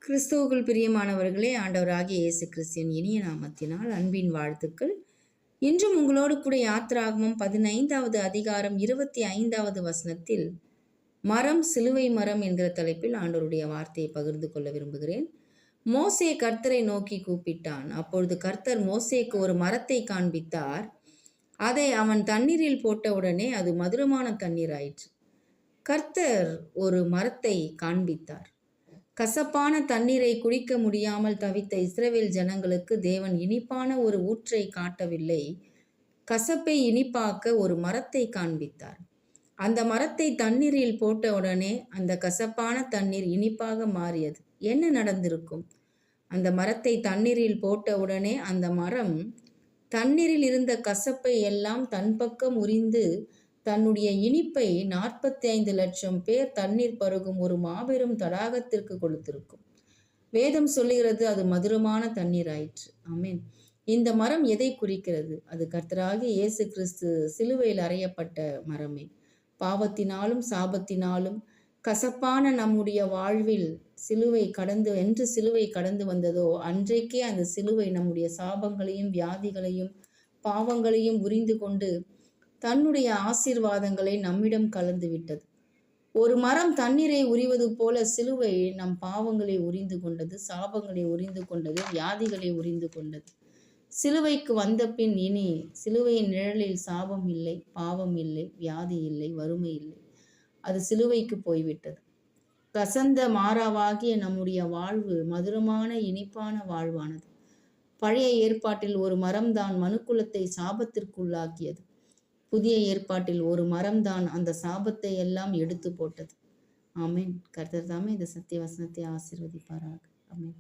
கிறிஸ்துவுக்குள் பிரியமானவர்களே, ஆண்டவராகிய இயேசு கிறிஸ்துவின் இனிய நாமத்தினால் அன்பின் வாழ்த்துக்கள். இன்றும் உங்களோடு கூட யாத்திராகமம் 15வது அதிகாரம் 25வது வசனத்தில் மரம் சிலுவை மரம் என்கிற தலைப்பில் ஆண்டவருடைய வார்த்தையை பகிர்ந்து கொள்ள விரும்புகிறேன். மோசே கர்த்தரை நோக்கி கூப்பிட்டான். அப்பொழுது கர்த்தர் மோசேக்கு ஒரு மரத்தை காண்பித்தார். அதை அவன் தண்ணீரில் போட்டவுடனே அது மதுரமான தண்ணீர் ஆயிற்று. கர்த்தர் ஒரு மரத்தை காண்பித்தார். கசப்பான தண்ணீரை குடிக்க முடியாமல் தவித்த இஸ்ரவேல் ஜனங்களுக்கு தேவன் இனிப்பான ஒரு ஊற்றை காட்டவில்லை, கசப்பை இனிப்பாக்க ஒரு மரத்தை காண்பித்தார். அந்த மரத்தை தண்ணீரில் போட்டவுடனே அந்த கசப்பான தண்ணீர் இனிப்பாக மாறியது. என்ன நடந்திருக்கும்? அந்த மரத்தை தண்ணீரில் போட்டவுடனே அந்த மரம் தண்ணீரில் இருந்த கசப்பை எல்லாம் தன் பக்கம் உறிந்து தன்னுடைய இனிப்பை 45 லட்சம் பேர் தண்ணீர் பருகும் ஒரு மாபெரும் தடாகத்திற்கு கொடுத்திருக்கும். வேதம் சொல்லுகிறது அது மதுரமான தண்ணீர் ஆயிற்று. ஆமென். இந்த மரம் எதை குறிக்கிறது? அது கர்த்தராகிய இயேசு கிறிஸ்து சிலுவையில் அறையப்பட்ட மரமே. பாவத்தினாலும் சாபத்தினாலும் கசப்பான நம்முடைய வாழ்வில் சிலுவை கடந்து வந்ததோ அன்றைக்கே அந்த சிலுவை நம்முடைய சாபங்களையும் வியாதிகளையும் பாவங்களையும் உரிந்து கொண்டு தன்னுடைய ஆசீர்வாதங்களை நம்மிடம் கலந்து விட்டது. ஒரு மரம் தண்ணீரை உரிவது போல சிலுவை நம் பாவங்களை உரிந்து கொண்டது, சாபங்களை உரிந்து கொண்டது, வியாதிகளை உரிந்து கொண்டது. சிலுவைக்கு வந்த பின் இனி சிலுவையின் நிழலில் சாபம் இல்லை, பாவம் இல்லை, வியாதி இல்லை, வறுமை இல்லை. அது சிலுவைக்கு போய்விட்டது. கசந்த மாறாவாகிய நம்முடைய வாழ்வு மதுரமான இனிப்பான வாழ்வானது. பழைய ஏற்பாட்டில் ஒரு மரம்தான் மனுக்குலத்தை சாபத்திற்குள்ளாக்கியது. புதிய ஏற்பாட்டில் ஒரு மரம்தான் அந்த சாபத்தை எல்லாம் எடுத்து போட்டது. ஆமென். கர்த்தர் தாமே இந்த சத்திய வசனத்தை ஆசீர்வதிப்பாராக. ஆமென்.